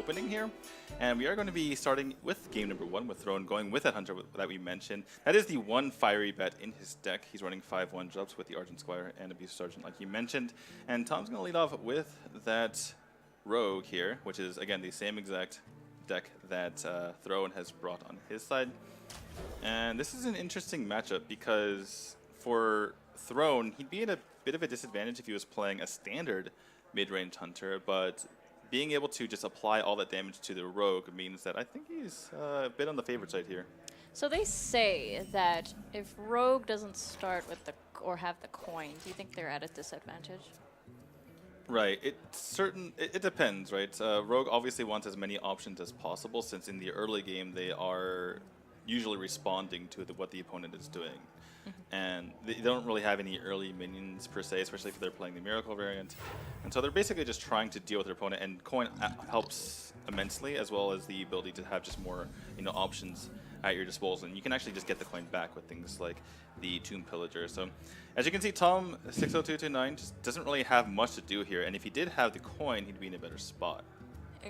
opening here. And we are going to be starting with game number 1 with Throne, going with that Hunter that we mentioned. That is the one fiery bet in his deck. He's running 5 1-drops with the Argent Squire and Abuse Sergeant like you mentioned. And Tom's going to lead off with that Rogue here, which is, again, the same exact deck that Throne has brought on his side. And this is an interesting matchup because for Throne, he'd be at a bit of a disadvantage if he was playing a standard mid-range Hunter, but being able to just apply all that damage to the Rogue means that I think he's a bit on the favorite side here. So they say that if Rogue doesn't start with the or have the coin, do you think they're at a disadvantage? Right. It depends, right? Rogue obviously wants as many options as possible, since in the early game they are usually responding to what the opponent is doing. And they don't really have any early minions per se, especially if they're playing the Miracle variant. And so they're basically just trying to deal with their opponent, and coin helps immensely, as well as the ability to have just more options at your disposal. And you can actually just get the coin back with things like the Tomb Pillager. So as you can see, Tom60229 just doesn't really have much to do here, and if he did have the coin, he'd be in a better spot.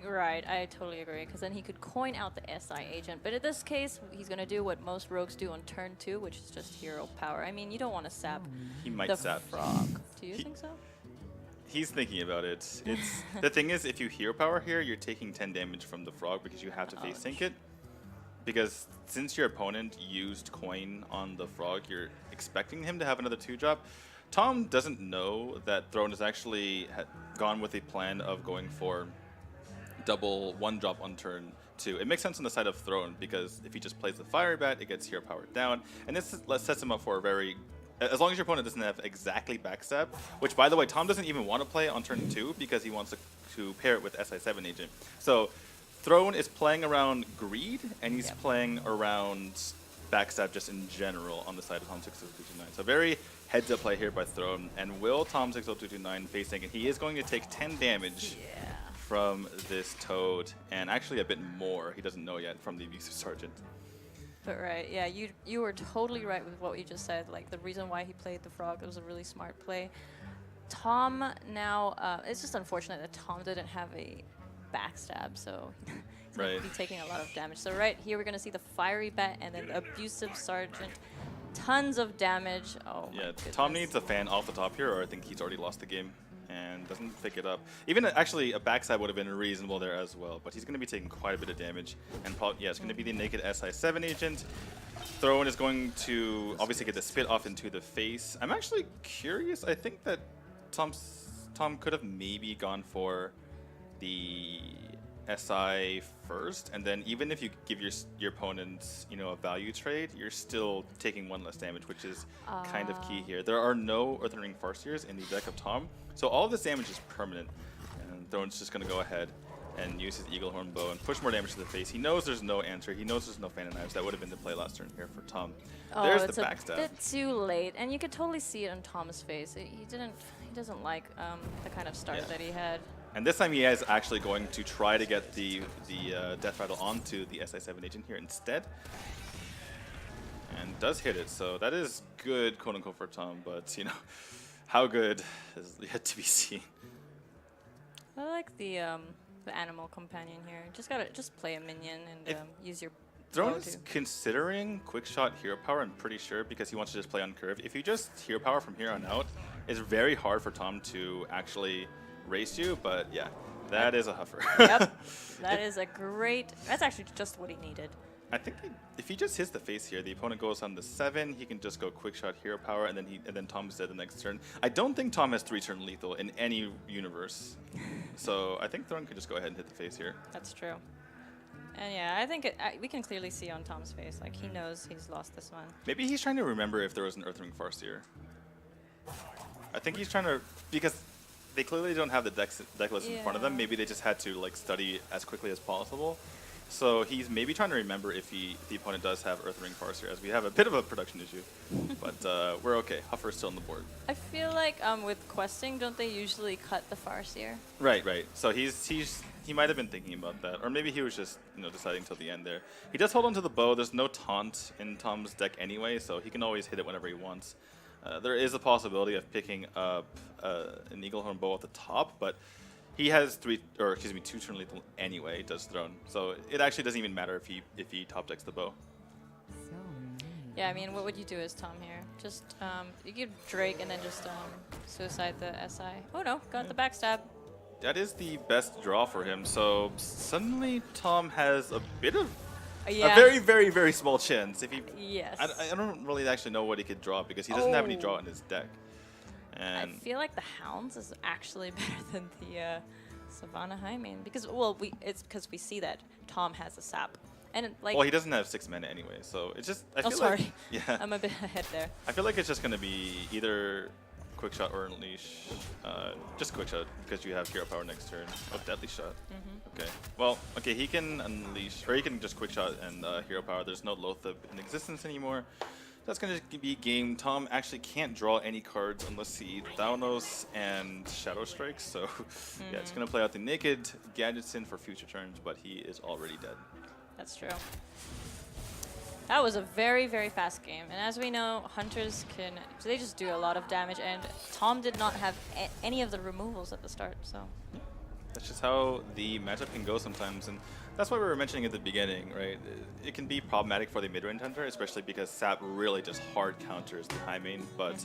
Right, I totally agree, because then he could coin out the SI agent. But in this case, he's going to do what most rogues do on turn 2, which is just hero power. I mean, you don't want to sap He might the sap. frog. Do you think so? He's thinking about it. The thing is, if you hero power here, you're taking 10 damage from the frog because you have to face sync it. Because since your opponent used coin on the frog, you're expecting him to have another 2-drop. Tom doesn't know that Throne has actually gone with a plan of going for double 1-drop on turn 2. It makes sense on the side of Throne, because if he just plays the Fire Bat, it gets hero power down, and this sets him up for a very, as long as your opponent doesn't have exactly backstab, which by the way Tom doesn't even want to play on turn 2 because he wants to pair it with SI7 agent. So Throne is playing around greed, and he's playing around backstab just in general on the side of Tom60229. So very heads up play here by Throne, and will Tom60229 facing it? He is going to take 10 damage from this Toad, and actually a bit more. He doesn't know yet from the Abusive Sergeant. But right, yeah, you were totally right with what you just said. Like, the reason why he played the frog, it was a really smart play. Tom now, it's just unfortunate that Tom didn't have a backstab, so he's going to be taking a lot of damage. So right here we're going to see the Fiery Bat and then the Abusive Sergeant. Tons of damage. Oh my goodness. Tom needs a fan off the top here, or I think he's already lost the game and doesn't pick it up. Even actually a backstab would have been reasonable there as well, but he's going to be taking quite a bit of damage. And probably, it's going to be the naked SI7 agent. Throne is going to obviously get the spit off into the face. I'm actually curious. I think that Tom could have maybe gone for the SI first, and then even if you give your opponent a value trade, you're still taking 1 less damage, which is kind of key here. There are no Earthen Ring Farseers in the deck of Tom, so all of this damage is permanent, and Throne's just going to go ahead and use his Eagle Horn Bow and push more damage to the face. He knows there's no answer. He knows there's no Fan of Knives. That would have been the play last turn here for Tom. There's the backstab. It's a bit too late, and you could totally see it on Tom's face. He doesn't like the kind of start that he had. And this time he is actually going to try to get the Death Rattle onto the SI7 agent here instead. And does hit it, so that is good, quote unquote, for Tom, but how good is yet to be seen. I like the animal companion here. Just play a minion and use your Throne is considering quick shot hero power, I'm pretty sure, because he wants to just play on curve. If you just hero power from here on out, it's very hard for Tom to actually race you, but yeah, that is a huffer. Yep, that's actually just what he needed. I think if he just hits the face here, the opponent goes on the 7, he can just go quick shot hero power, and then Tom's dead the next turn. I don't think Tom has 3-turn lethal in any universe, so I think Throne could just go ahead and hit the face here. That's true. And yeah, I think we can clearly see on Tom's face, like he knows he's lost this one. Maybe he's trying to remember if there was an Earthring Farseer. I think he's trying to, because they clearly don't have the deck list in front of them. Maybe they just had to study as quickly as possible. So he's maybe trying to remember if the opponent does have Earthring Farseer, as we have a bit of a production issue. But we're okay. Huffer's still on the board. I feel like with questing, don't they usually cut the Farseer? Right. So he might have been thinking about that, or maybe he was just deciding till the end there. He does hold on to the bow. There's no taunt in Tom's deck anyway, so he can always hit it whenever he wants. There is a possibility of picking up an Eaglehorn Bow at the top, but He has two turn lethal anyway. Does Throne, so it actually doesn't even matter if he top decks the bow. So Yeah, I mean, what would you do as Tom here? Just, you give Drake and then just suicide the SI. Oh no, got the backstab. That is the best draw for him. So suddenly Tom has a bit of Yeah. a very, very, very small chance. If he, Yes. I don't really actually know what he could draw because he doesn't have any draw in his deck. I And feel like the Hounds is actually better than the Savannah Highmane because, well, it's because we see that Tom has a sap. And like, well, he doesn't have 6 mana anyway, so it's just. I oh, feel sorry. Like, yeah. I'm a bit ahead there. I feel like it's just gonna be either quick shot or unleash. Just quick shot because you have hero power next turn. Oh, deadly shot. Okay. Well, okay, he can unleash, or he can just quick shot and hero power. There's no Lothab in existence anymore. That's gonna be game. Tom actually can't draw any cards unless he Thanos and Shadow Strikes. So yeah, it's gonna play out the naked gadgets in for future turns, but he is already dead. That's true. That was a very, very fast game. And as we know, Hunters they just do a lot of damage. And Tom did not have any of the removals at the start, so. That's just how the matchup can go sometimes, and that's why we were mentioning at the beginning, right? It can be problematic for the mid-range hunter, especially because Sap really just hard counters the high main, but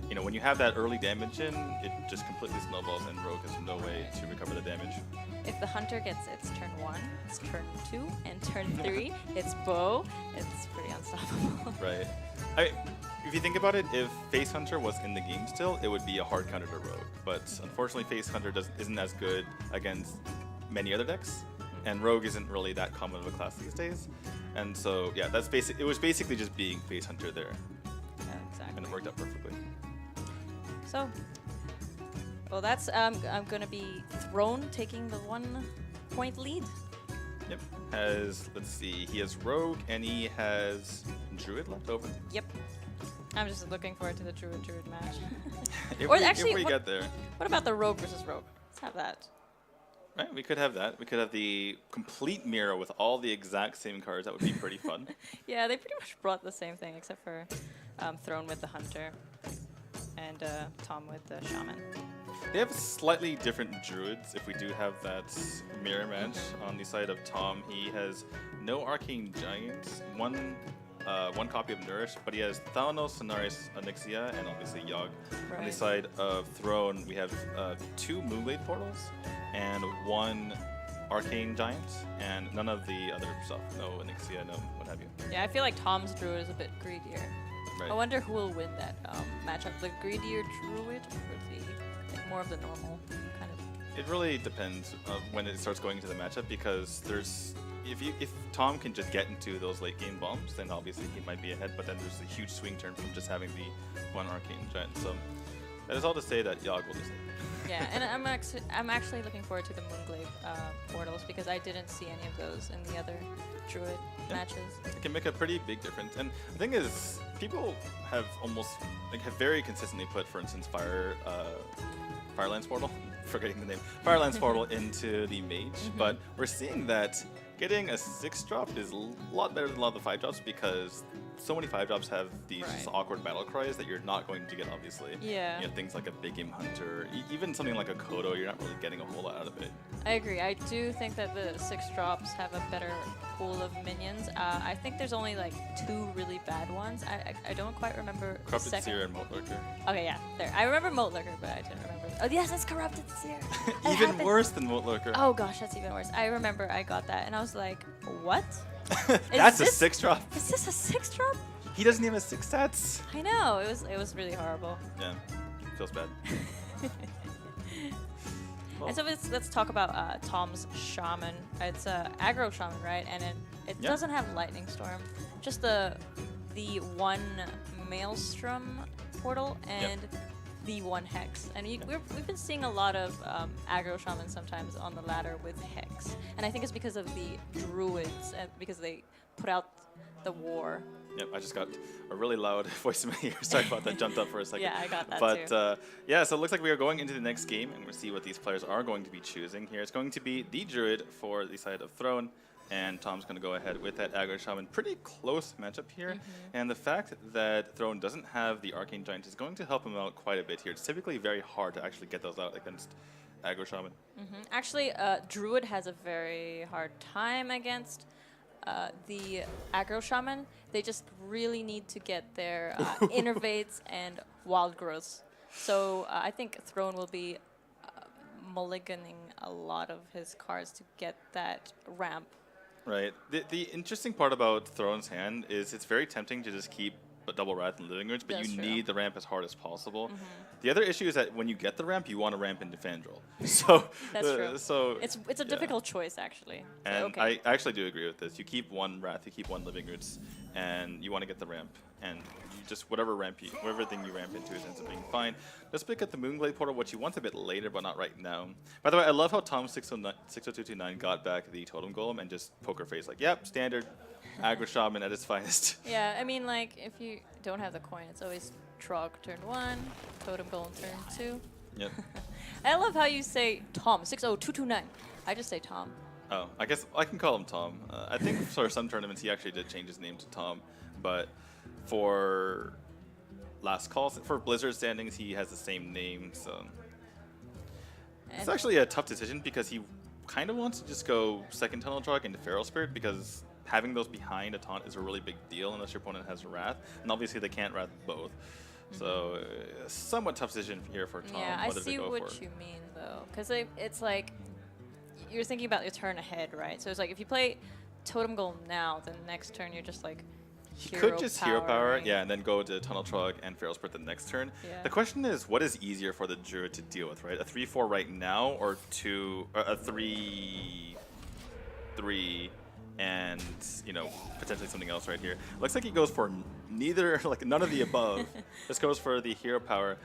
you know, when you have that early damage in, it just completely snowballs and Rogue has no way to recover the damage. If the Hunter gets its turn 1, its turn 2, and turn 3, its bow, it's pretty unstoppable. Right. If you think about it, if Face Hunter was in the game still, it would be a hard counter to Rogue. But unfortunately, Face Hunter isn't as good against many other decks, and Rogue isn't really that common of a class these days. And so, yeah, that's basic. It was basically just being Face Hunter there, Yeah, exactly. and it worked out perfectly. So, well, that's I'm gonna be Throne taking the 1-point lead. Yep. Let's see, he has Rogue and he has Druid left open. Yep. I'm just looking forward to the Druid match. If Or we, actually, if we what- get there. What about the Rogue versus Rogue? Let's have that. Right, we could have that. We could have the complete mirror with all the exact same cards. That would be pretty fun. Yeah, they pretty much brought the same thing except for Throne with the Hunter and Tom with the Shaman. They have slightly different druids. If we do have that mirror match on the side of Tom, he has no Arcane Giants, one copy of Nourish, but he has Thanos, Sonaris, Onyxia, and obviously Yogg. On the Right. side of Throne, we have 2 Moonblade portals and 1 Arcane Giant, and none of the other stuff. No Onyxia, no what have you. Yeah, I feel like Tom's Druid is a bit greedier. Right. I wonder who will win that matchup. The greedier Druid or the more of the normal kind of. It really depends when it starts going into the matchup, because there's if Tom can just get into those late game bombs, then obviously he might be ahead. But then there's a huge swing turn from just having the 1 Arcane Giant. So that is all to say that Yogg will just. Yeah, and I'm actually looking forward to the Moonglaive portals because I didn't see any of those in the other Druid matches. It can make a pretty big difference. And the thing is, people have have very consistently put, for instance, Firelands Portal, forgetting the name, Firelands Portal into the Mage, but we're seeing that getting a 6-drop is a lot better than a lot of the 5-drops because so many 5-drops have these just awkward battle cries that you're not going to get, obviously. Yeah. You know, things like a Big Game Hunter, even something like a Kodo, you're not really getting a whole lot out of it. I agree. I do think that the 6-drops have a better pool of minions. I think there's only like 2 really bad ones. I don't quite remember the Corrupted second. Seer and Moat Lurker. Okay, yeah, there. I remember Moat Lurker, but I didn't remember. Oh yes, it's Corrupted Seer. It Even happened- worse than Moat Lurker. Oh gosh, that's even worse. I remember I got that, and I was like, what? That's a this- 6-drop. Is this a 6-drop? He doesn't even have 6 stats. I know. It was really horrible. Yeah, feels bad. And so let's talk about Tom's Shaman. It's a aggro Shaman, right? And it doesn't have Lightning Storm, just the 1 Maelstrom portal and the 1 Hex. And we've been seeing a lot of aggro Shamans sometimes on the ladder with Hex. And I think it's because of the Druids, because they put out the war. Yep, I just got a really loud voice in my ear. Sorry about that, jumped up for a second. Yeah, I got that but, too. yeah, so it looks like we are going into the next game, and we'll see what these players are going to be choosing here. It's going to be the Druid for the side of Throne, and Tom's going to go ahead with that aggro Shaman. Pretty close matchup here, and the fact that Throne doesn't have the Arcane Giant is going to help him out quite a bit here. It's typically very hard to actually get those out against aggro shaman. Actually, Druid has a very hard time against the aggro shaman. They just really need to get their innervates and wild growths. So I think Throne will be mulliganing a lot of his cards to get that ramp. Right. The interesting part about Throne's hand is it's very tempting to just keep double Wrath and Living Roots, but That's you true. need the ramp as hard as possible. The other issue is that when you get the ramp, you want to ramp into Fandral. So That's true. So It's a difficult choice, actually. So, And okay. I actually do agree with this. You keep one Wrath, you keep one Living Roots, and you want to get the ramp. And you just whatever thing you ramp into ends up being fine. Let's pick up the Moonglade Portal, which you want a bit later, but not right now. By the way, I love how Tom60229 got back the Totem Golem and just poker face like, yep, standard aggro shaman at its finest. Yeah, I mean, like, if you don't have the coin, it's always Trog turn 1, Totem Golem turn 2. Yep. I love how you say Tom60229. I just say Tom. Oh, I guess I can call him Tom. I think for some tournaments he actually did change his name to Tom, but for last calls for Blizzard standings he has the same name. So it's And- actually a tough decision because he kind of wants to just go second Tunnel Drug into Feral Spirit because having those behind a taunt is a really big deal unless your opponent has Wrath, and obviously they can't Wrath both. So somewhat tough decision here for Tom. Yeah, I whether to see go what for. you mean, though. Because it's like, you're thinking about your turn ahead, right? So it's like, if you play Totem Golem now, then next turn you're just like, He could just hero power, right? yeah, and then go to Tunnel Trug and Feral Spirit the next turn. Yeah. The question is, what is easier for the Druid to deal with, right? A 3/4 right now, or a 3/3, and potentially something else right here. Looks like he goes for neither, like none of the above. Just goes for the hero power.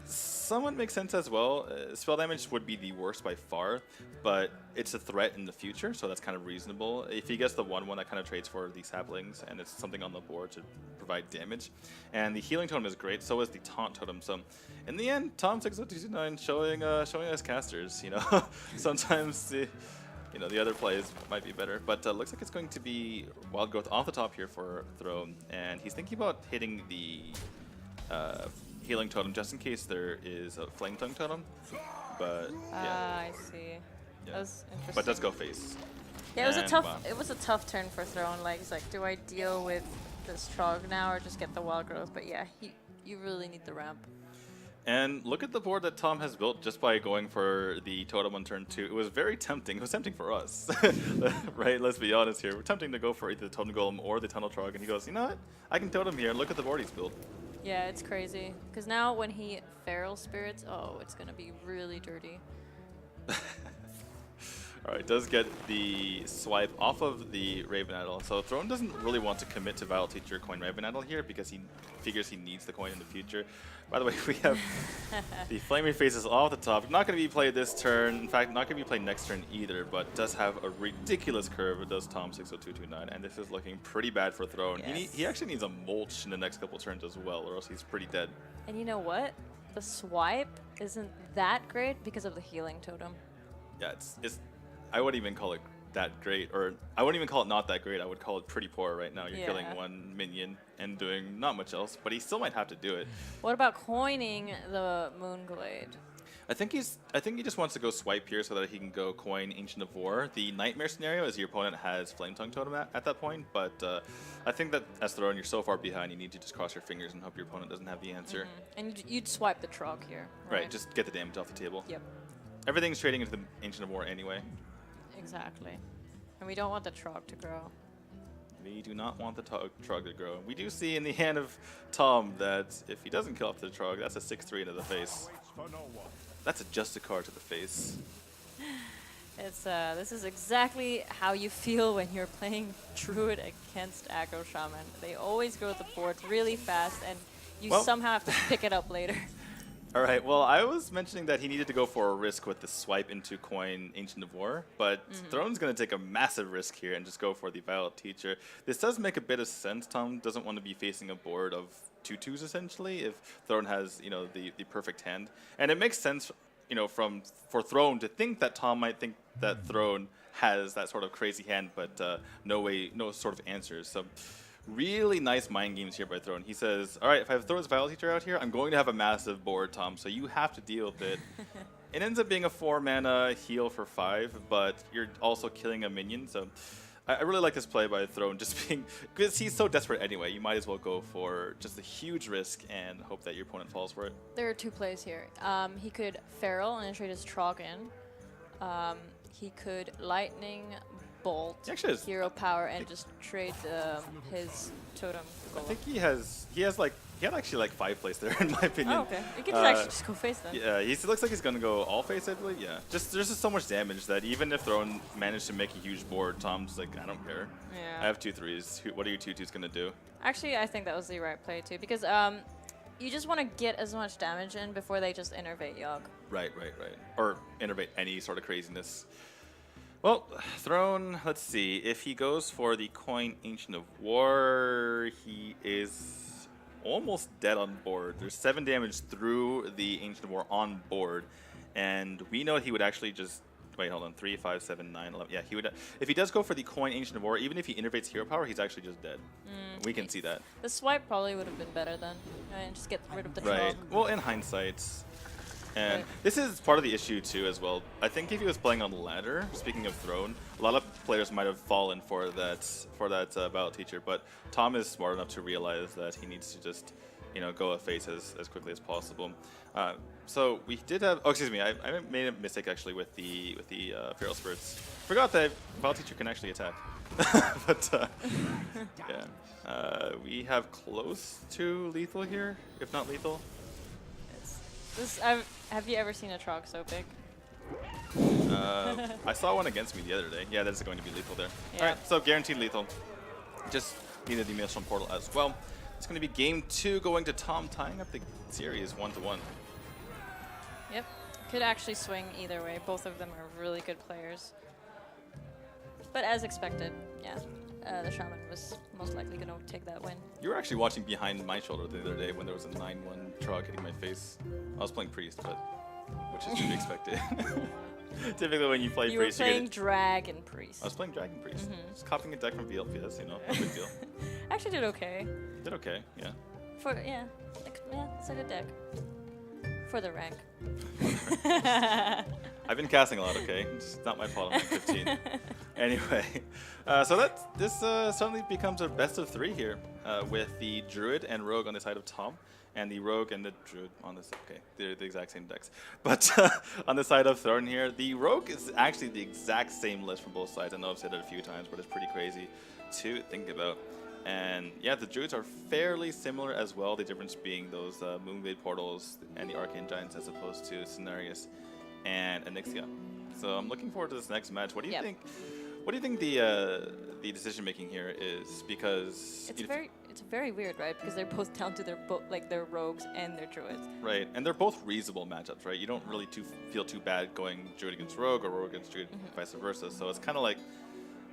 Somewhat makes sense as well. Spell damage would be the worst by far, but it's a threat in the future, so that's kind of reasonable. If he gets the 1/1, that kind of trades for the saplings, and it's something on the board to provide damage. And the healing totem is great, so is the taunt totem. So in the end, Tom60229 showing us casters. Sometimes the other plays might be better, but looks like it's going to be Wild Growth off the top here for Throne, and he's thinking about hitting the healing totem just in case there is a flame tongue totem. But yeah, I see. yeah. That was interesting. But does go face. Yeah, it was a And tough. wow. It was a tough turn for Throne. Like, it's like, do I deal with this Trog now or just get the Wild Growth? But yeah, you really need the ramp. And look at the board that Tom has built just by going for the totem on turn 2. It was very tempting. It was tempting for us, right? Let's be honest here. We're tempting to go for either the Totem Golem or the Tunnel Trog, and he goes, you know what? I can totem here. Look at the board he's built. Yeah, it's crazy. Because now when he Feral Spirits, oh, it's going to be really dirty. All right, does get the swipe off of the Raven Idol. So Throne doesn't really want to commit to Battle Teacher coin Raven Idol here because he figures he needs the coin in the future. By the way, we have the Flaming Faces off the top. Not going to be played this turn. In fact, not going to be played next turn either, but does have a ridiculous curve. It does Tom60229, and this is looking pretty bad for Throne. Yes. He actually needs a mulch in the next couple turns as well, or else he's pretty dead. And you know what? The swipe isn't that great because of the healing totem. Yeah, it's I wouldn't even call it that great, or I wouldn't even call it not that great. I would call it pretty poor right now. You're killing Yeah. one minion and doing not much else, but he still might have to do it. What about coining the Moonglade? I think he just wants to go swipe here so that he can go coin Ancient of War. The Nightmare scenario is your opponent has Flame Tongue Totem at that point, but I think that as Throne, you're so far behind, you need to just cross your fingers and hope your opponent doesn't have the answer. And you'd swipe the Trog here. Right, just get the damage off the table. Yep, Everything's trading into the Ancient of War anyway. exactly. And we don't want the Trog to grow. We do not want the Trog to grow. We do see in the hand of Tom that if he doesn't kill off the Trog, that's a 6/3 into the face. That's just a card to the face. It's this is exactly how you feel when you're playing Druid against Aggro Shaman. They always grow the board really fast, and you Well- somehow have to pick it up later. All right, well, I was mentioning that he needed to go for a risk with the swipe into coin Ancient of War, but Throne's going to take a massive risk here and just go for the Violet Teacher. This does make a bit of sense. Tom doesn't want to be facing a board of 2/2s essentially if Throne has, the perfect hand. And it makes sense, for Throne to think that Tom might think that Throne has that sort of crazy hand, but no sort of answers. So really nice mind games here by Throne. He says, all right, if I have Throne's Violet Teacher out here, I'm going to have a massive board, Tom, so you have to deal with it. it ends up being a 4-mana heal for 5, but you're also killing a minion. So I really like this play by Throne, just being, because he's so desperate anyway. You might as well go for just a huge risk and hope that your opponent falls for it. There are 2 plays here. He could Feral and trade his Trog in. He could Lightning Bolt, Hero Power, and just trade his Totem Golem. I think he had actually like 5 plays there in my opinion. Oh, okay. You can actually just go face then. Yeah, he looks like he's gonna go all face, I believe. Yeah, there's just so much damage that even if Throne managed to make a huge board, Tom's like, I don't care. Yeah. I have 2 3s. What are your 2 2s gonna do? Actually, I think that was the right play too, because you just want to get as much damage in before they just innervate Yogg. Right. Or innervate any sort of craziness. Well, Throne, let's see. If he goes for the coin Ancient of War, he is almost dead on board. There's 7 damage through the Ancient of War on board. And we know he would actually just... Wait, hold on. 3, 5, 7, 9, 11. Yeah, he would... If he does go for the coin Ancient of War, even if he innervates Hero Power, he's actually just dead. We can see that. The swipe probably would have been better then. And just get rid of the Right. Trog. Well, in hindsight... And this is part of the issue too as well. I think if he was playing on ladder, speaking of Throne, a lot of players might have fallen for that battle teacher, but Tom is smart enough to realize that he needs to just, go a face as quickly as possible. So we did have, oh excuse me, I made a mistake actually with the Feral Spirits. Forgot that battle teacher can actually attack. But yeah, we have close to lethal here, if not lethal. Have you ever seen a Trog so big? I saw one against me the other day. Yeah, that's going to be lethal there. Yeah. All right, so guaranteed lethal. Just needed the Maelstrom Portal as well. It's going to be game 2 going to Tom, tying up the series 1-1. Yep. Could actually swing either way. Both of them are really good players. But as expected, yeah. The Shaman was most likely going to take that win. You were actually watching behind my shoulder the other day when there was a 9-1 Trog hitting my face. I was playing Priest, but which is to be expected. Typically when you play you Priest, were playing Dragon Priest. I was playing Dragon Priest. Just copying a deck from VLPS, no big deal. Actually did okay. Did okay, yeah. Yeah, it's a good deck. For the rank. I've been casting a lot, okay? It's not my fault I'm at 15. Anyway, so this suddenly becomes a best of 3 here with the Druid and Rogue on the side of Tom, and the Rogue and the Druid on this. Okay, they're the exact same decks. But on the side of Throne here, the Rogue is actually the exact same list from both sides. I know I've said it a few times, but it's pretty crazy to think about. And yeah, the Druids are fairly similar as well, the difference being those Moonblade Portals and the Arcane Giants as opposed to Cenarius and Onyxia. So I'm looking forward to this next match. What do you think? What do you think the decision making here is? Because it's very weird, right? Because they're both down to their rogues and their druids. Right, and they're both reasonable matchups, right? You don't really feel too bad going druid against rogue or rogue against druid, vice versa. So it's kind of like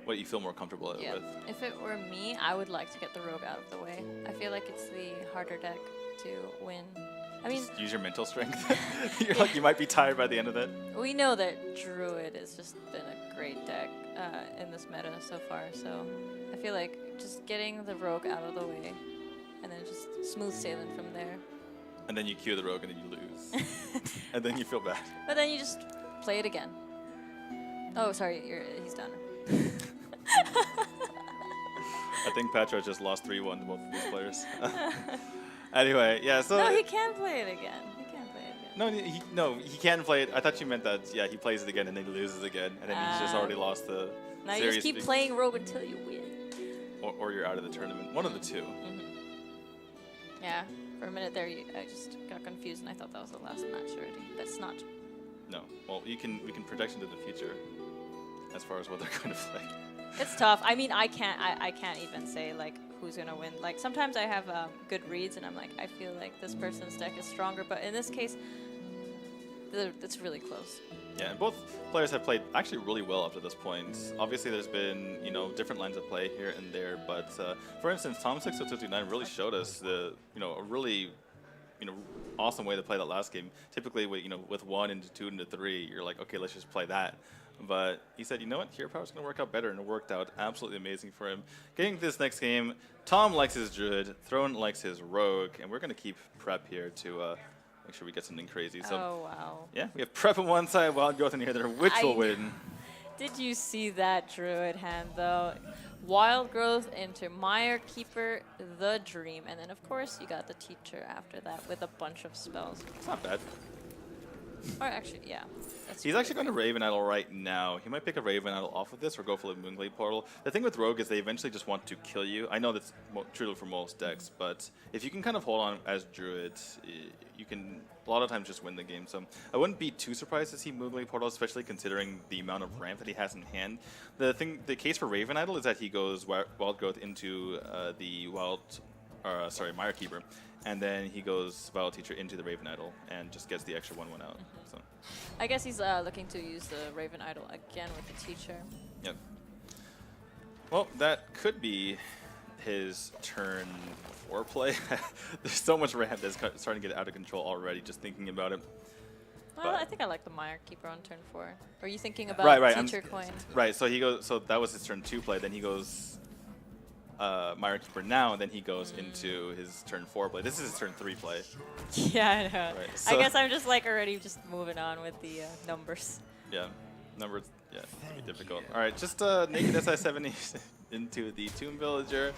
what you feel more comfortable with. If it were me, I would like to get the rogue out of the way. I feel like it's the harder deck to win. I mean, just use your mental strength. You're like, you might be tired by the end of it. We know that Druid has just been a great deck in this meta so far, so I feel like just getting the rogue out of the way and then just smooth sailing from there. And then you queue the rogue and then you lose. And then you feel bad. But then you just play it again. Oh, sorry, he's done. I think Patra just lost 3-1 to both of these players. Anyway, yeah, so... No, he can play it again. He can play it. I thought you meant that, yeah, he plays it again and then he loses again. And then he's just already lost the now series. You just keep playing rogue until you win. Or you're out of the tournament. One of the two. Yeah, for a minute there, I just got confused and I thought that was the last match already. That's not. No. Well, we can project into the future as far as what they're going to play. It's tough. I mean, I can't even say like who's gonna win. Like sometimes I have good reads and I'm like, I feel like this person's deck is stronger. But in this case, it's really close. Yeah, and both players have played actually really well up to this point. Obviously, there's been different lines of play here and there, but for instance, Tom60229 really showed us a really awesome way to play that last game. Typically, with 1 into 2 into 3, you're like, okay, let's just play that. But he said, you know what, Hero Power's going to work out better, and it worked out absolutely amazing for him. Getting this next game, Tom likes his Druid, Throne likes his Rogue, and we're going to keep prep here to make sure we get something crazy. So Oh, wow. yeah, we have Prep on one side, Wild Growth on the other. Which will win? Did you see that Druid hand, though? Wild Growth into Mire Keeper, the Dream. And then, of course, you got the Teacher after that with a bunch of spells. It's not bad. Or actually, yeah. He's actually going to Raven Idol right now. He might pick a Raven Idol off of this or go for the Moonglade Portal. The thing with Rogue is they eventually just want to kill you. I know that's true for most decks, but if you can kind of hold on as Druid, you can a lot of times just win the game. So I wouldn't be too surprised to see Moonglade Portal, especially considering the amount of ramp that he has in hand. The case for Raven Idol is that he goes Wild Growth into the Mire Keeper, and then he goes Wild Teacher into the Raven Idol and just gets the extra 1/1 out. So I guess he's looking to use the Raven Idol again with the Teacher. yep. Well, that could be his turn 4 play. There's so much ramp that's starting to get out of control already, just thinking about it. Well, I think I like the Mire Keeper on turn 4. Or are you thinking about Teacher Coin? Right, so he goes. So that was his turn 2 play. Then he goes Mire Keeper now, and then he goes into his turn 4 play. This is his turn 3 play. Yeah, I know. Right, I so guess I'm just like already just moving on with the numbers. Yeah, numbers. Yeah, it's gonna be difficult. All right, just naked SI7 into the Tomb Villager.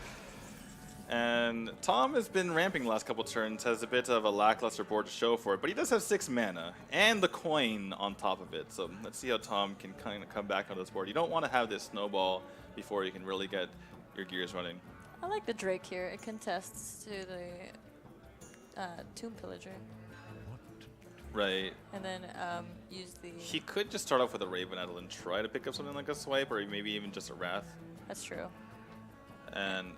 And Tom has been ramping the last couple turns, has a bit of a lackluster board to show for it, but he does have 6 mana and the coin on top of it. So let's see how Tom can kind of come back on this board. You don't want to have this snowball before you can really get your gears running. I like the Drake here. It contests to the Tomb Pillager. Right. And then use the... He could just start off with a Raven Idol and try to pick up something like a Swipe, or maybe even just a Wrath. That's true. And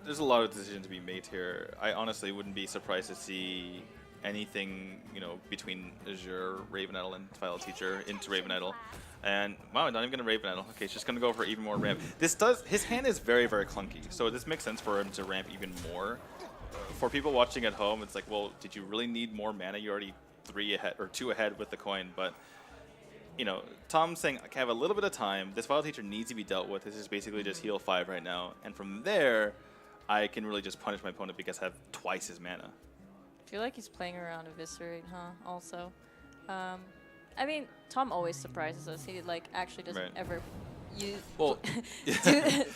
there's a lot of decisions to be made here. I honestly wouldn't be surprised to see anything, between Azure, Raven Idol, and File Teacher into Raven Idol. And wow, not even gonna Raven Idol. Okay, it's just gonna go for even more ramp. His hand is very, very clunky, so this makes sense for him to ramp even more. For people watching at home, it's like, well, did you really need more mana? You're already 3 ahead or 2 ahead with the coin, but Tom's saying, okay, I have a little bit of time. This File Teacher needs to be dealt with. This is basically just heal 5 right now. And from there, I can really just punish my opponent because I have twice his mana. I feel like he's playing around Eviscerate, also. I mean, Tom always surprises us. He, actually doesn't ever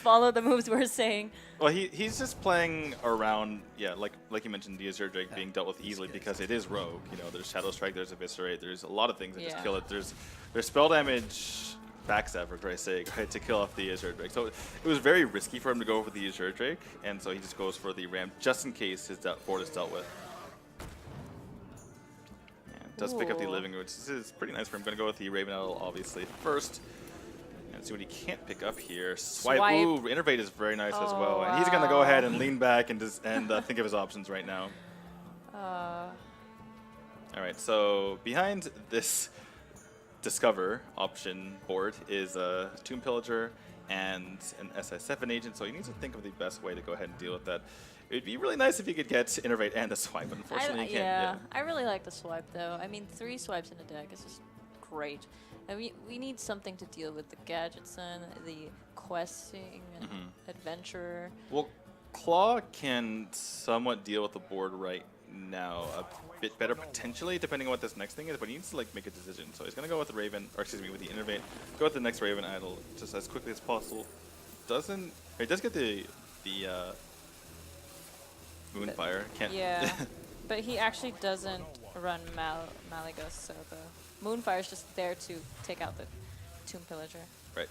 follow the moves we're saying. Well, he's just playing around, yeah, like you mentioned, the Azure Drake being dealt with easily because it is Rogue. There's Shadow Strike, there's Eviscerate, there's a lot of things that just kill it. There's spell damage, backstab for Christ's sake, right, to kill off the Azure Drake. So it was very risky for him to go for the Azure Drake, and so he just goes for the ramp just in case his board is dealt with. And does pick up the Living Root, which is pretty nice for him. Going to go with the Raven Idol, obviously, first. And see what he can't pick up here. Swipe. Ooh, Innervate is very nice as well. And he's going to go ahead and lean back and think of his options right now. All right, so behind this Discover option board is a Tomb Pillager and an SI7 agent, so he needs to think of the best way to go ahead and deal with that. It would be really nice if you could get Innervate and a Swipe, but unfortunately you can't. Yeah, I really like the Swipe, though. I mean, 3 swipes in a deck is just great. And we need something to deal with the gadgets and the questing and adventurer. Well, Claw can somewhat deal with the board right now a bit better potentially, depending on what this next thing is, but he needs to make a decision. So he's gonna go with the Raven, or excuse me, with the Innervate. Go with the next Raven Idol just as quickly as possible. He does get the Moonfire. Can't. Yeah, but he actually doesn't run Malygos, so the Moonfire is just there to take out the Tomb Pillager. Right.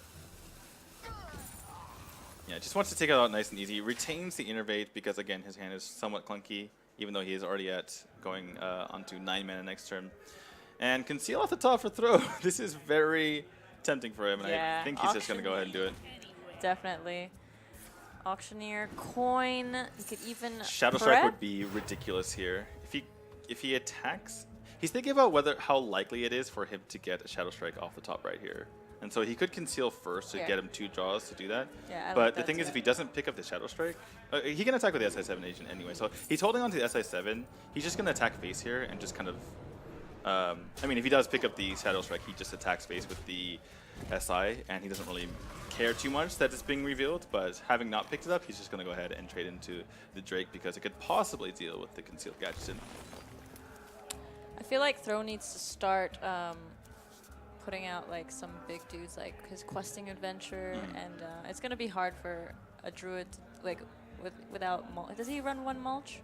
Yeah, just wants to take it out nice and easy. He retains the Innervate because, again, his hand is somewhat clunky, even though he is already at going onto 9 mana next turn. And Conceal off the top for throw. This is very tempting for him, and I think he's just going to go ahead and do it. Definitely. Auctioneer, coin, you could even Shadow Strike would be ridiculous here. If he attacks, he's thinking about how likely it is for him to get a Shadow Strike off the top right here. And so he could conceal first to get him 2 draws to do that. Yeah, but the thing is, if he doesn't pick up the Shadow Strike, he can attack with the SI7 agent anyway. So he's holding on to the SI7. He's just going to attack face here and just kind of... I mean, if he does pick up the Shadow Strike, he just attacks face with the SI, and he doesn't really care too much that it's being revealed. But having not picked it up, he's just going to go ahead and trade into the Drake because it could possibly deal with the concealed gadgets in. feel like Throne needs to start putting out like some big dudes like his questing adventure, and it's gonna be hard for a druid to, like without does he run one mulch?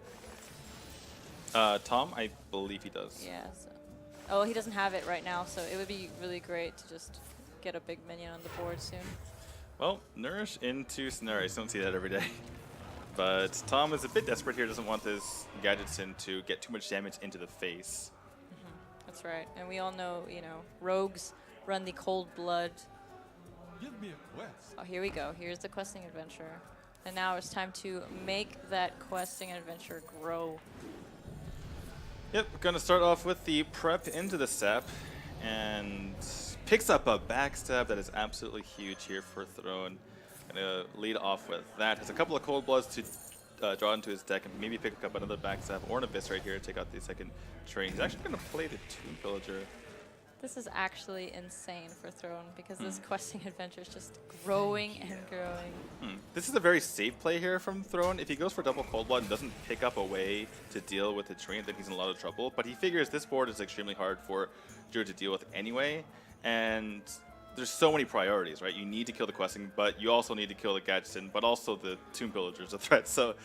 Tom, I believe he does. Yeah. So. Oh, he doesn't have it right now, so it would be really great to just get a big minion on the board soon. Well, nourish into Scenarios. Don't see that every day. But Tom is a bit desperate here. Doesn't want this Gadgetzin to get too much damage into the face. That's right. And we all know, you know, rogues run the cold blood. Give me a quest. Oh, here we go. Here's the questing adventure. And now it's time to make that questing adventure grow. Yep, gonna start off with the prep into the sap, and picks up a backstab that is absolutely huge here for Throne. Gonna lead off with that. Has a couple of cold bloods to draw into his deck, and maybe pick up another backstab or an abyss right here to take out the second train. He's actually gonna play the Tomb Pillager. This is actually insane for Throne because this questing adventure is just growing and growing. This is a very safe play here from Throne. If he goes for double cold blood and doesn't pick up a way to deal with the train, then he's in a lot of trouble. But he figures this board is extremely hard for Druid to deal with anyway, and there's so many priorities, right? You need to kill the questing, but you also need to kill the Gadgetzin, but also the Tomb Pillager is a threat. So,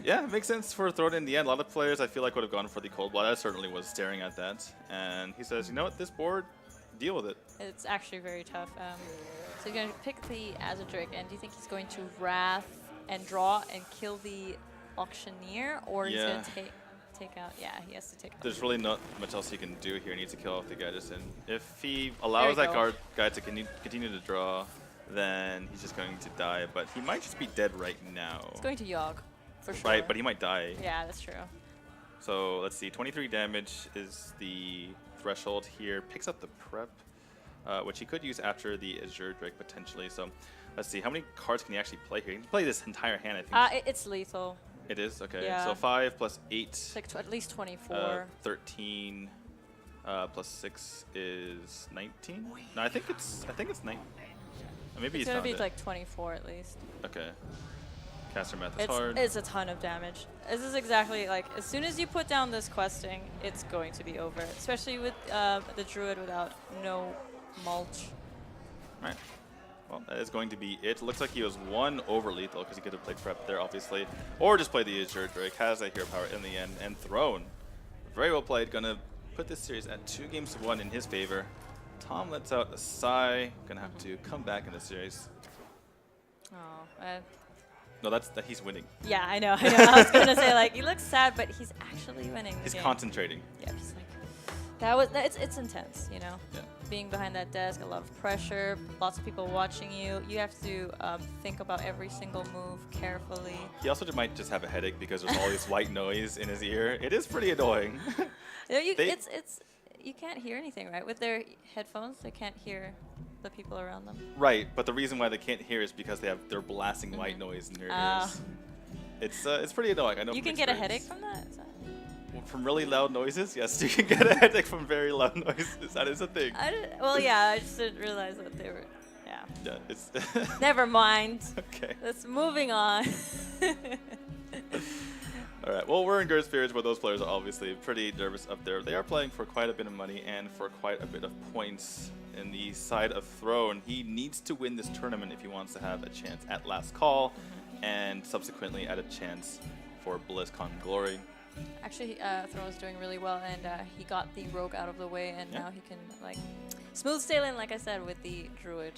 yeah, it makes sense for Throne in the end. A lot of players, I feel like, would have gone for the Cold Blood. I certainly was staring at that. And he says, you know what, this board, deal with it. It's actually very tough. So you're going to pick the Azadric, and do you think he's going to Wrath and draw and kill the Auctioneer, or he's going to take out, yeah, he has to take out. There's really not much else he can do here. He needs to kill off the Gadgetzin. If he allows that guy to continue to draw, then he's just going to die. But he might just be dead right now. He's going to Yogg, for sure. Right, but he might die. Yeah, that's true. So let's see, 23 damage is the threshold here. Picks up the prep, which he could use after the Azure Drake potentially. So let's see, how many cards can he actually play here? He can play this entire hand, I think. It's lethal. It is? Okay. Yeah. So 5 plus 8. It's like at least 24. 13 plus 6 is 19? No, I think it's 9. Maybe It's he's going to be found like 24 at least. Okay. Caster math is hard. It's a ton of damage. This is exactly like, as soon as you put down this questing, it's going to be over. Especially with the Druid without no mulch. Right. Well, that is going to be it. Looks like he was one over lethal because he could have played prep there, obviously. Or just played the Azure Drake. Has that hero power in the end. And Throne. Very well played. Gonna put this series at 2-1 in his favor. Tom lets out a sigh. Gonna have to come back in the series. Oh, No, that he's winning. yeah, I know. I was gonna say like he looks sad, but he's actually winning. He's the game. concentrating. Yeah, just like it's intense, you know. Yeah. Being behind that desk, a lot of pressure, lots of people watching you. You have to think about every single move carefully. He also might just have a headache because there's all this white noise in his ear. It is pretty annoying. You can't hear anything, right? With their headphones, they can't hear the people around them. Right, but the reason why they can't hear is because they're blasting white noise in their ears. It's pretty annoying. I know. You can get a headache from that? From really loud noises? Yes, you can get a headache from very loud noises. That is a thing. Well, yeah, I just didn't realize that they were. Yeah. Yeah, it's. Never mind. Okay. Let's moving on. All right. Well, we're in good spirits, but those players are obviously pretty nervous up there. They are playing for quite a bit of money and for quite a bit of points in the side of Throne. He needs to win this tournament if he wants to have a chance at last call, and subsequently at a chance for BlizzCon Glory. Actually, Throne's doing really well, and he got the rogue out of the way, and now he can like smooth sailing, like I said, with the druid.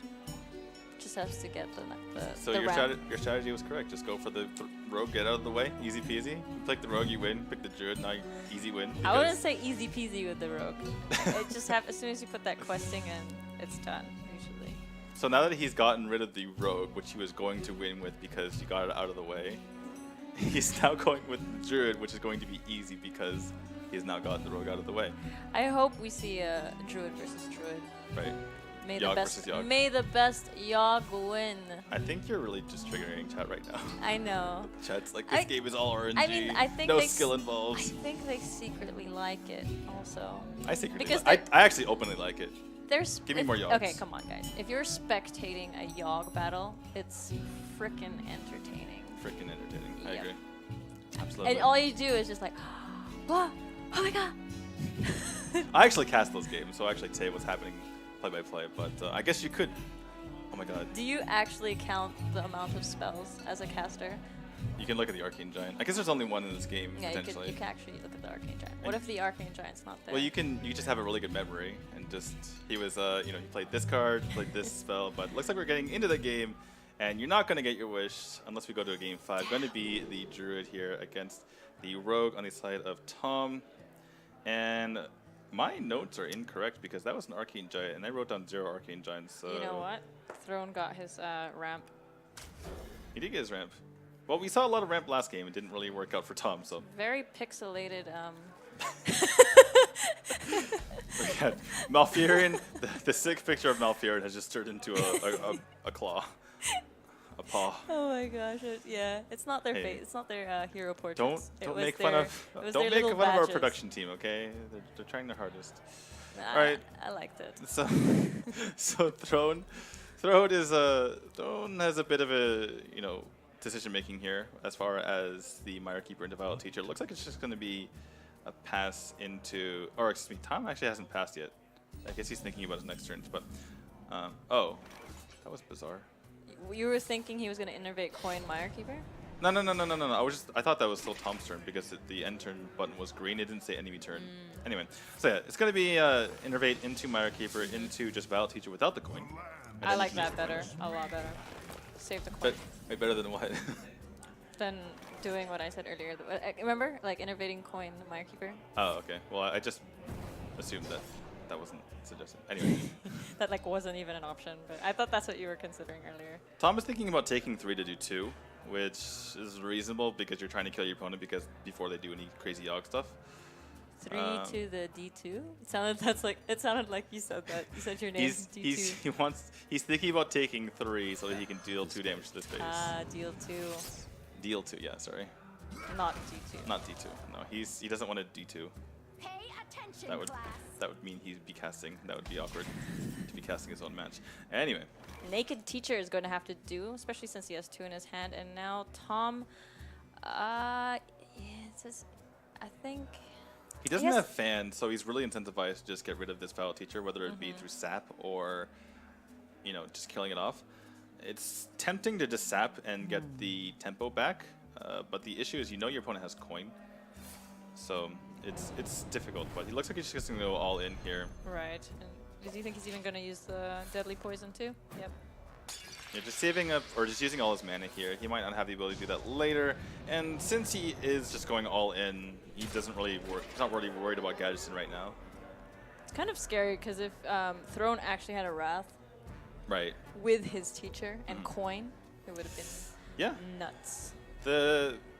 Just has to get the So your strategy was correct. Just go for the rogue, get out of the way, easy peasy. You pick the rogue, you win. Pick the druid, now easy win. I wouldn't say easy peasy with the rogue. It just happens as soon as you put that questing in, it's done usually. So now that he's gotten rid of the rogue, which he was going to win with because you got it out of the way, he's now going with the druid, which is going to be easy because he's now gotten the rogue out of the way. I hope we see a druid versus druid. Right. May Yogg the best, versus Yogg. May the best Yogg win. I think you're really just triggering chat right now. I know. Chat's like, this game is all RNG. I mean, I think no skill involved. I think they secretly like it also. I secretly because I actually openly like it. Give me more Yoggs. Okay, come on, guys. If you're spectating a Yogg battle, it's freaking entertaining. Freaking entertaining. I Yep. agree. Absolutely. And all you do is just like, oh my god, I actually cast those games, so I actually say what's happening play by play. But I guess you could. Oh my god. Do you actually count the amount of spells as a caster? You can look at the Arcane Giant. I guess there's only one in this game, Yeah, potentially. you can actually look at the Arcane Giant. What if the Arcane Giant's not there? Well, you just have a really good memory, and just he was he played this card, played this spell, but looks like we're getting into the game, and you're not gonna get your wish unless we go to a game 5. Going to be the Druid here against the Rogue on the side of Tom, and my notes are incorrect because that was an Arcane Giant, and I wrote down 0 Arcane Giants. So You know what? Throne got his ramp. he did get his ramp. Well, we saw a lot of ramp last game. It didn't really work out for Tom, so. Very pixelated. Look at Malfurion. The sick picture of Malfurion has just turned into a claw, a paw. Oh my gosh! Yeah, it's not their Hey. face. It's not their hero portraits. Don't make fun of our production team, okay? They're trying their hardest. Nah, Alright. I liked it. So Throne has a bit of a decision making here as far as the Mire Keeper and Devout Teacher. It looks like it's just going to be a pass into, or excuse me, Tom actually hasn't passed yet. I guess he's thinking about his next turns, but oh, that was bizarre. You were thinking he was going to innervate coin Mire Keeper? No. I thought that was still Tom's turn because the end turn button was green. It didn't say enemy turn. Anyway, so yeah, it's going to be innervate into Mire Keeper into just Battle Teacher without the coin. And I then like that better. A lot better. Save the coin. But wait, better than what? Than doing what I said earlier. Remember? Like innervating coin Mire Keeper? Oh, okay. Well, I just assumed that wasn't suggested. Anyway, That like wasn't even an option, but I thought that's what you were considering earlier. Tom is thinking about taking 3 to do 2, which is reasonable because you're trying to kill your opponent because before they do any crazy Yogg stuff. 3 to the D2? It sounded like you said that. You said your name is D2. He's thinking about taking 3 so that he can deal 2 damage to this base. Deal 2. Deal 2, yeah, sorry. Not D2. Not D2. No, he doesn't want to D2. Pay attention, That would class. that would mean he'd be casting. That would be awkward to be casting his own match. Anyway, Naked Teacher is going to have to do, especially since he has 2 in his hand. And now Tom, yeah, it says, I think. he doesn't has- have fan, so he's really incentivized to just get rid of this Battle Teacher, whether it be through sap or just killing it off. It's tempting to just sap and get the tempo back, but the issue is your opponent has coin, so it's difficult. But he looks like he's just going to go all in here. Right. And does he think he's even going to use the Deadly Poison too? Yep. Yeah, just saving up or just using all his mana here. He might not have the ability to do that later, and since he is just going all in, he doesn't really he's not really worried about Gadgetzan right now. It's kind of scary because if Throne actually had a Wrath Right. with his teacher and coin, it would have been Yeah. nuts.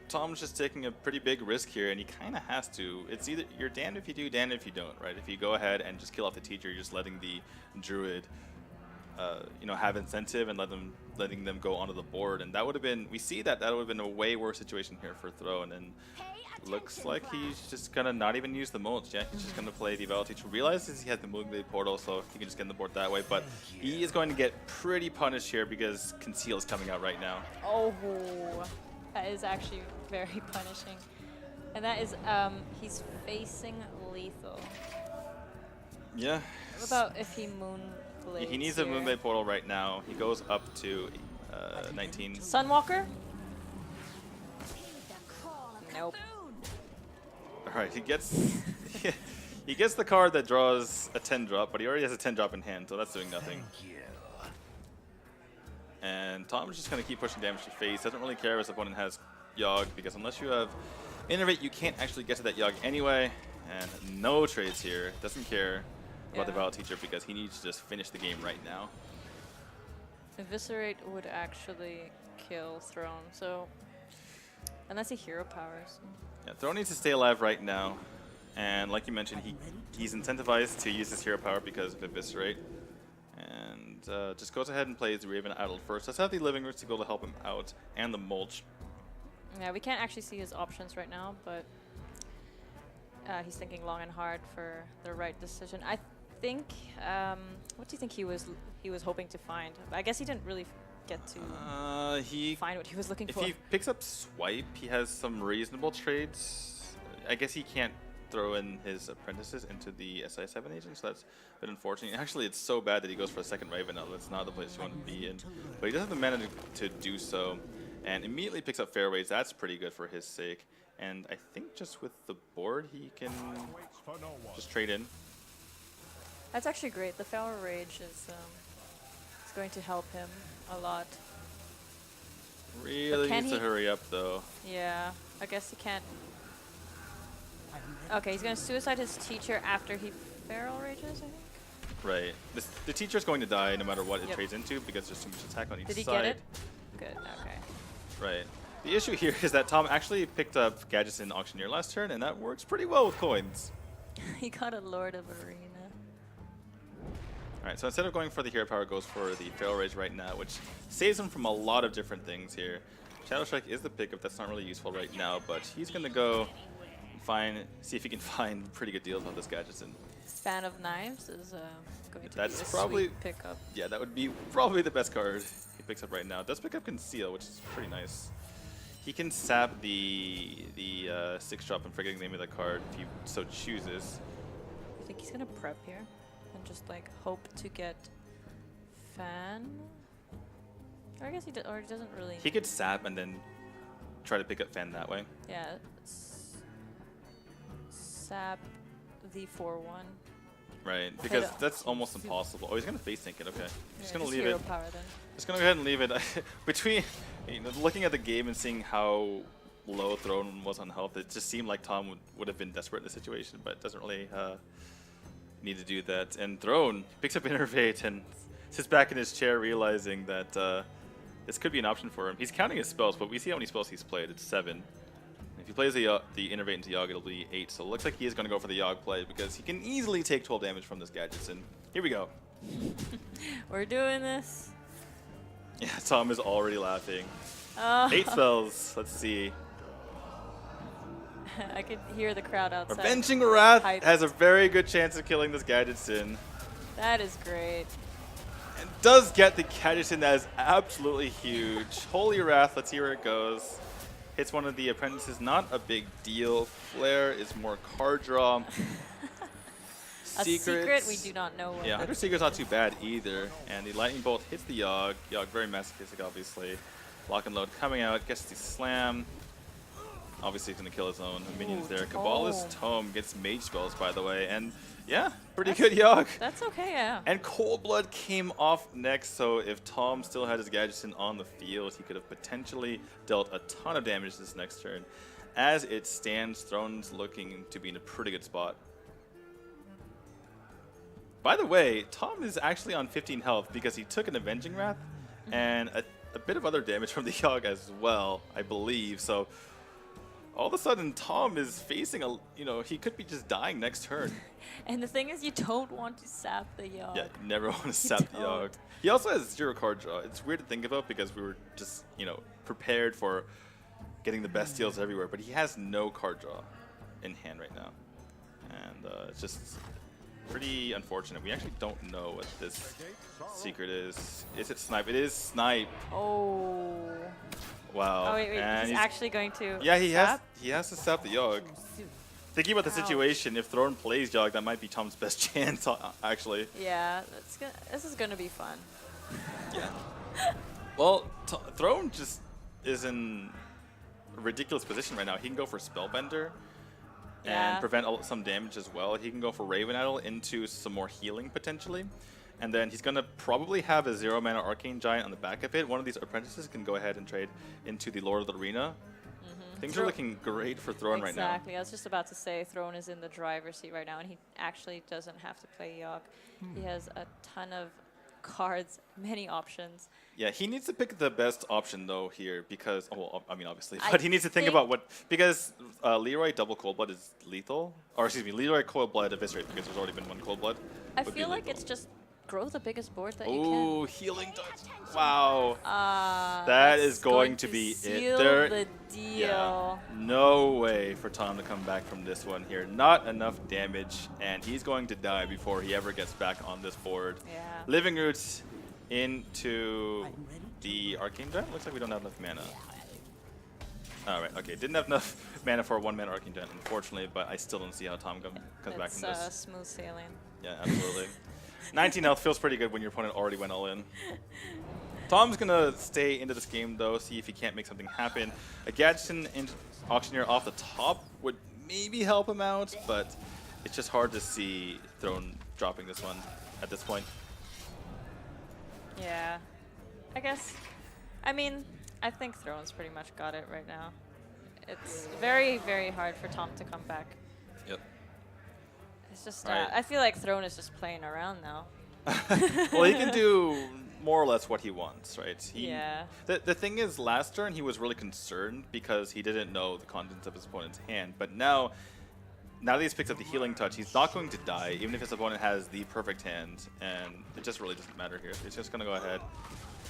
Tom's just taking a pretty big risk here, and he kind of has to. It's either you're damned if you do, damned if you don't, right? If you go ahead and just kill off the teacher, you're just letting the Druid, have incentive and letting them go onto the board, and that would have been. We see that would have been a way worse situation here for Throne, and looks like he's just gonna not even use the mulch. Yeah, he's just gonna play the Battle Teacher. Realizes he has the Moonblade Portal, so he can just get on the board that way. But he is going to get pretty punished here because Conceal is coming out right now. Oh, that is actually very punishing. And that is, he's facing lethal. Yeah. What about if he Moonblades He needs here? a Moonblade Portal right now. He goes up to 19. Sunwalker? Nope. All right, he gets he gets the card that draws a 10 drop, but he already has a 10 drop in hand, so that's doing nothing. And Tom's just gonna keep pushing damage to face. Doesn't really care if his opponent has Yogg, because unless you have Innervate, you can't actually get to that Yogg anyway. And no trades here. Doesn't care about the Yeah. Battle Teacher because he needs to just finish the game right now. Eviscerate would actually kill Throne, so unless he hero powers. Yeah, Throne needs to stay alive right now, and like you mentioned, he's incentivized to use his hero power because of Eviscerate, and just goes ahead and plays Raven Idol first. Let's have the Living Roots to be able to help him out, and the Mulch. Yeah, we can't actually see his options right now, but he's thinking long and hard for the right decision. I think, what do you think he was hoping to find? I guess he didn't really get to find what he was looking If for. he picks up Swipe, he has some reasonable trades. I guess he can't throw in his apprentices into the SI7 agent, so that's a bit unfortunate. Actually, it's so bad that he goes for a second Raven now. That's not the place you want to be in. But he does have the mana to do so, and immediately picks up Fairways. That's pretty good for his sake. And I think just with the board, he can just trade in. That's actually great. The Feral Rage is going to help him a lot. Really needs to hurry up, though. Yeah, I guess he can't. Okay, he's going to suicide his teacher after he Feral Rages, I think. Right. The teacher's going to die no matter what it trades into because there's too much attack on each side. Did he get it? Good, okay. Right. The issue here is that Tom actually picked up Gadgets in Auctioneer last turn, and that works pretty well with coins. He got a Lord of Arena. Alright, so instead of going for the hero power, goes for the Feral Rage right now, which saves him from a lot of different things here. Shadow Strike is the pickup that's not really useful right now, but he's going to go see if he can find pretty good deals on this Gadgetzin. Fan of Knives is going to be a probably sweet pickup. Yeah, that would be probably the best card he picks up right now. Does pick up Conceal, which is pretty nice. He can sap the 6-drop and forgetting the name of the card if he so chooses. I think he's going to prep here and just like hope to get Fan. Or I guess he doesn't really. He could sap and then try to pick up Fan that way. Yeah. Sap the 4-1. Right, because that's almost impossible. Oh, he's going to face sync it. Okay. Just going to leave it. Power, then. Just going to go ahead and leave it. Between looking at the game and seeing how low Throne was on health, it just seemed like Tom would have been desperate in the situation, but doesn't really need to do that. And Throne picks up Innervate and sits back in his chair realizing that this could be an option for him. He's counting his spells, but we see how many spells he's played. It's 7. If he plays the Innervate into Yogg, it'll be 8. So it looks like he is going to go for the Yogg play because he can easily take 12 damage from this Gadgetzin. Here we go. We're doing this. Yeah, Tom is already laughing. Oh. 8 spells. Let's see. I could hear the crowd outside. Avenging Wrath Hyped. has a very good chance of killing this Gadgetzin. That is great. And does get the Gadgetzin that is absolutely huge. Holy Wrath, let's see where it goes. Hits one of the apprentices, not a big deal. Flare is more card draw. A secret, we do not know what. Yeah, Hunter Secret's not too bad either. And the Lightning Bolt hits the Yogg. Yogg very masochistic, obviously. Lock and load coming out, gets the slam. Obviously he's going to kill his own minions there. Kabbalist Tome gets mage spells, by the way. And yeah, pretty good Yogg. That's okay, yeah. And Cold Blood came off next, so if Tom still had his Gadgetzin on the field, he could have potentially dealt a ton of damage this next turn. As it stands, Throne's looking to be in a pretty good spot. By the way, Tom is actually on 15 health because he took an Avenging Wrath and a bit of other damage from the Yogg as well, I believe. So all of a sudden, Tom is facing he could be just dying next turn. And the thing is, you don't want to sap the Yogg. Yeah, you never want to sap the Yogg. He also has 0 card draw. It's weird to think about because we were just, prepared for getting the best deals everywhere, but he has no card draw in hand right now. And it's just pretty unfortunate. We actually don't know what this secret is. Is it Snipe? It is Snipe. Oh. Wow. Oh, wait, he's actually going to Yeah, sap? he has to sap the Yogg. Thinking about the situation, if Throne plays Yogg, that might be Tom's best chance, actually. Yeah, this is going to be fun. Yeah. Well, Throne just is in a ridiculous position right now. He can go for Spellbender and prevent some damage as well. He can go for Raven Idol into some more healing, potentially. And then he's going to probably have a 0-mana Arcane Giant on the back of it. One of these apprentices can go ahead and trade into the Lord of the Arena. Things are looking great for Throne right now. Exactly. I was just about to say Throne is in the driver's seat right now, and he actually doesn't have to play Yogg. He has a ton of cards, many options. Yeah, he needs to pick the best option, though, here, because, obviously, but he needs to think about because Leroy double Cold Blood is lethal. Or, excuse me, Leroy Cold Blood Eviscerate, because there's already been 1 Cold Blood. I feel like it's just grow the biggest board that you can. Ooh, healing darts. Wow. That is going to be it. The deal. Yeah, no way for Tom to come back from this one here. Not enough damage, and he's going to die before he ever gets back on this board. Yeah. Living Roots into the Arcane Giant. Looks like we don't have enough mana. All right, okay. Didn't have enough mana for a 1-mana Arcane Giant, unfortunately, but I still don't see how Tom comes back from this. Smooth sailing. Yeah, absolutely. 19 health feels pretty good when your opponent already went all in. Tom's going to stay into this game, though, see if he can't make something happen. A Gadsden Auctioneer off the top would maybe help him out, but it's just hard to see Throne dropping this one at this point. Yeah. I guess. I mean, I think Throne's pretty much got it right now. It's very, very hard for Tom to come back. Yep. It's just, Right. I feel like Throne is just playing around now. Well, he can do more or less what he wants, right? Yeah. The thing is, last turn he was really concerned because he didn't know the contents of his opponent's hand. But now that he's picked up the Healing Touch, he's not going to die, even if his opponent has the perfect hand. And it just really doesn't matter here. He's just going to go ahead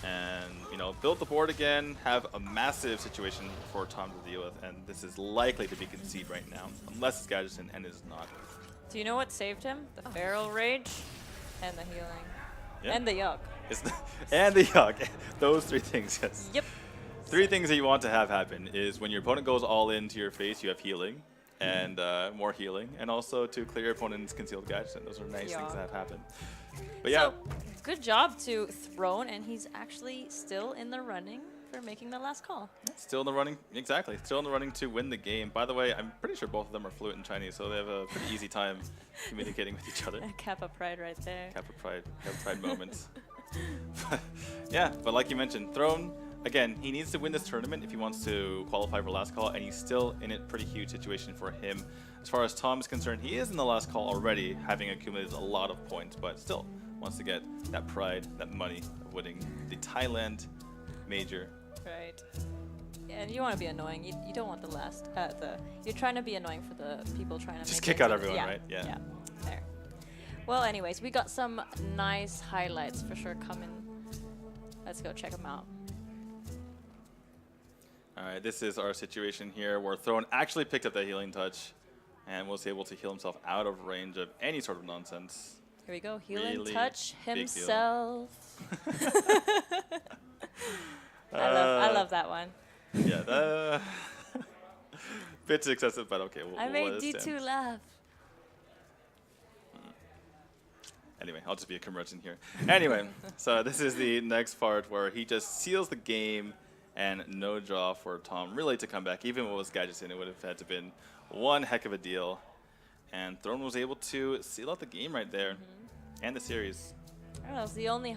and, you know, build the board again, have a massive situation for Tom to deal with. And this is likely to be conceded right now, unless it's Gadsden, and it is not. Do you know what saved him? The Feral Rage and the healing. Yeah. And the Yuck. And the Yuck. Those three things, yes. Yep. Three things that you want to have happen is when your opponent goes all into your face, you have healing, and more healing, and also to clear your opponent's concealed Gadsden. Those are nice things that have happened. But yeah. So, good job to Throne, and he's actually still in the running for making the last call. Still in the running, exactly. Still in the running to win the game. By the way, I'm pretty sure both of them are fluent in Chinese, so they have a pretty easy time communicating with each other. Kappa Pride right there. Kappa Pride moments. Yeah, but like you mentioned, Throne, again, he needs to win this tournament if he wants to qualify for last call, and he's still in a pretty huge situation for him. As far as Tom is concerned, he is in the last call already, having accumulated a lot of points, but still wants to get that pride, that money of winning the Thailand Major. Right. And you want to be annoying. You don't want the last. You're trying to be annoying for the people trying to Just make kick it out to everyone, yeah, right? Yeah. Yeah. There. Well, anyways, we got some nice highlights for sure coming. Let's go check them out. All right, this is our situation here where Throne actually picked up that Healing Touch and was able to heal himself out of range of any sort of nonsense. Here we go. Healing Really Touch big deal. himself. I love that one. Yeah, bit excessive, but okay. I made D2 laugh. Anyway, I'll just be a curmudgeon here. Anyway, so this is the next part where he just seals the game and no draw for Tom really to come back. Even if it was Gadsden, it would have had to been one heck of a deal. And Throne was able to seal out the game right there and the series. I don't know, it's the only